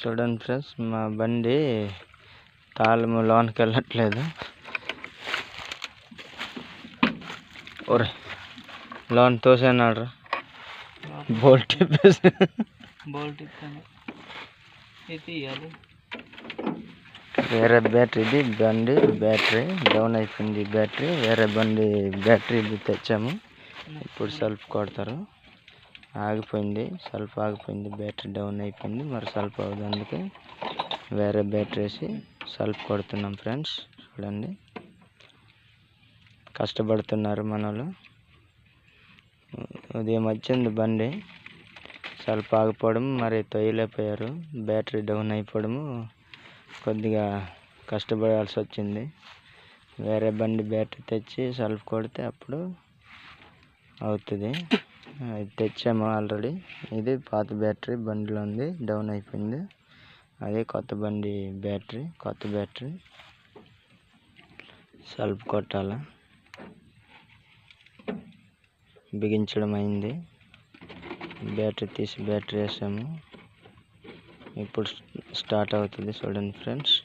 చూడండి ఫ్రెండ్స్, మా బండి తాళము లోనికి వెళ్ళట్లేదు. ఒరే లోన్ తోసేనాడు, బోల్ట్ తిప్పేసి వేరే బ్యాటరీ, ఇది బండి బ్యాటరీ డౌన్ అయిపోయింది. బ్యాటరీ వేరే బండి బ్యాటరీ ఇది తెచ్చాము. ఇప్పుడు సెల్ఫ్ కొడతారు. ఆగిపోయింది, సెల్ఫ్ ఆగిపోయింది, బ్యాటరీ డౌన్ అయిపోయింది. మరి సెల్ఫ్ అవుతుంది, అందుకే వేరే బ్యాటరీ వేసి సెల్ఫ్ కొడుతున్నాం ఫ్రెండ్స్. చూడండి, కష్టపడుతున్నారు మనోళ్ళు. ఉదయం వచ్చింది బండి, సెల్ఫ్ ఆగిపోవడం, మరి తొయ్యలేకపోయారు. బ్యాటరీ డౌన్ అయిపోవడము, కొద్దిగా కష్టపడాల్సి వచ్చింది. వేరే బండి బ్యాటరీ తెచ్చి సెల్ఫ్ కొడితే అప్పుడు అవుతుంది. ఇది తెచ్చాము ఆల్రెడీ. ఇది పాత బ్యాటరీ బండిలో ఉంది, డౌన్ అయిపోయింది. అదే కొత్త బండి బ్యాటరీ, కొత్త బ్యాటరీ సెల్ఫ్ కొట్టాల. బిగించడం అయింది. బ్యాటరీ తీసి బ్యాటరీ వేసాము. ఇప్పుడు స్టార్ట్ అవుతుంది. చూడండి ఫ్రెండ్స్,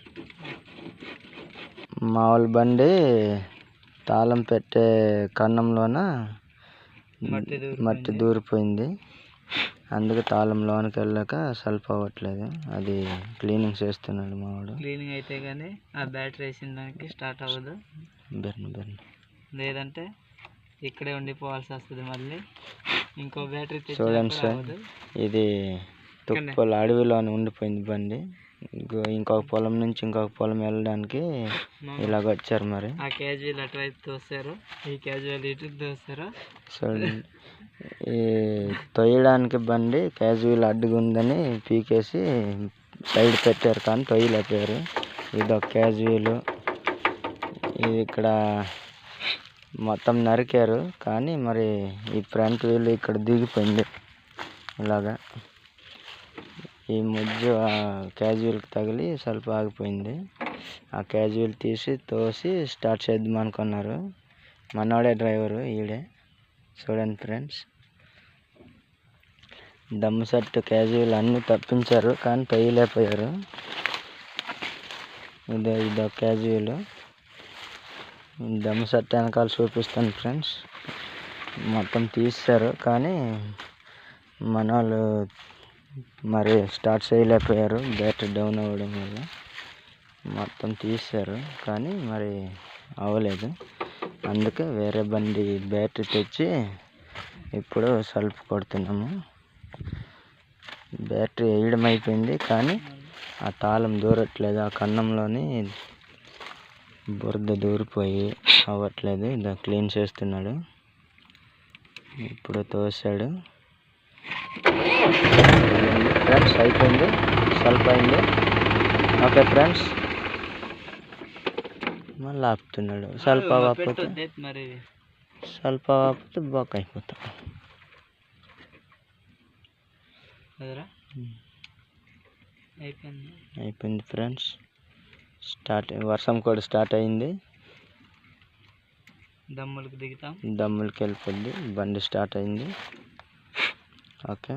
మామూలు బండి తాళం పెట్టే కన్నంలోన మట్టి దూరిపోయింది. అందుకే తాళం లోనికి వెళ్ళాక సెల్ఫ్ అవ్వట్లేదు. అది క్లీనింగ్ చేస్తున్నాడు మావాడు. క్లీనింగ్ అయితే కానీ ఆ బ్యాటరీ వేసిన దానికి స్టార్ట్ అవ్వదు. లేదంటే ఇక్కడే ఉండిపోవాల్సి వస్తుంది. మళ్ళీ ఇంకో బ్యాటరీ చూడండి సార్, ఇది తుప్పల అడవిలోనే ఉండిపోయింది బండి. ఇంకొక పొలం నుంచి ఇంకొక పొలం వెళ్ళడానికి ఇలాగ వచ్చారు. మరి ఆ క్యాజువల్ అటువైపు తోస్తారు, ఈ క్యాజువల్ ఇటు తోస్తారు. చూడండి, ఈ తొయ్యడానికి బండి క్యాజువల్ అడ్డుగా ఉందని పీకేసి సైడ్ పెట్టారు, కానీ తొయ్యలేకపోయారు. ఇది ఒక క్యాజువల్, ఇది ఇక్కడ మొత్తం నరికారు, కానీ మరి ఈ ఫ్రంట్ వీల్ ఇక్కడ దిగిపోయింది. ఇలాగా ఈ ముజ్జు ఆ క్యాజువల్కి తగిలి సెల్ఫ్ ఆగిపోయింది. ఆ క్యాజువల్ తీసి తోసి స్టార్ట్ చేద్దాం అనుకున్నారు. మనోడే డ్రైవరు, ఈడే. చూడండి ఫ్రెండ్స్, దమ్ము సెట్ క్యాజువల్ అన్నీ తప్పించారు, కానీ తొయ్యలేకపోయారు. ఇదొక క్యాజువల్. దమ్ము సెట్ వెనకాల చూపిస్తాను ఫ్రెండ్స్. మొత్తం తీశారు, కానీ మనోళ్ళు మరి స్టార్ట్ చేయలేకపోయారు, బ్యాటరీ డౌన్ అవ్వడం వల్ల. మొత్తం తీశారు, కానీ మరి అవ్వలేదు. అందుకే వేరే బండి బ్యాటరీ తెచ్చి ఇప్పుడు సెల్ఫ్ కొడుతున్నాము. బ్యాటరీ వేయడం అయిపోయింది, కానీ ఆ తాళం దూరట్లేదు. ఆ కన్నంలోని బురద దూరిపోయి అవ్వట్లేదు. ఇది క్లీన్ చేస్తున్నాడు. ఇప్పుడు తోసాడు ఫ్రెండ్స్. అయిపోయింది, సెల్ఫ్ అయింది. ఓకే ఫ్రెండ్స్, మళ్ళీ ఆపుతున్నాడు. సెల్ఫ్ ఆపితే బొక్క అయిపోతా. అయిపోయింది ఫ్రెండ్స్. వర్షం కూడా స్టార్ట్ అయింది. దమ్ములకి వెళ్ళిపోద్ది, బండి స్టార్ట్ అయింది. ఓకే.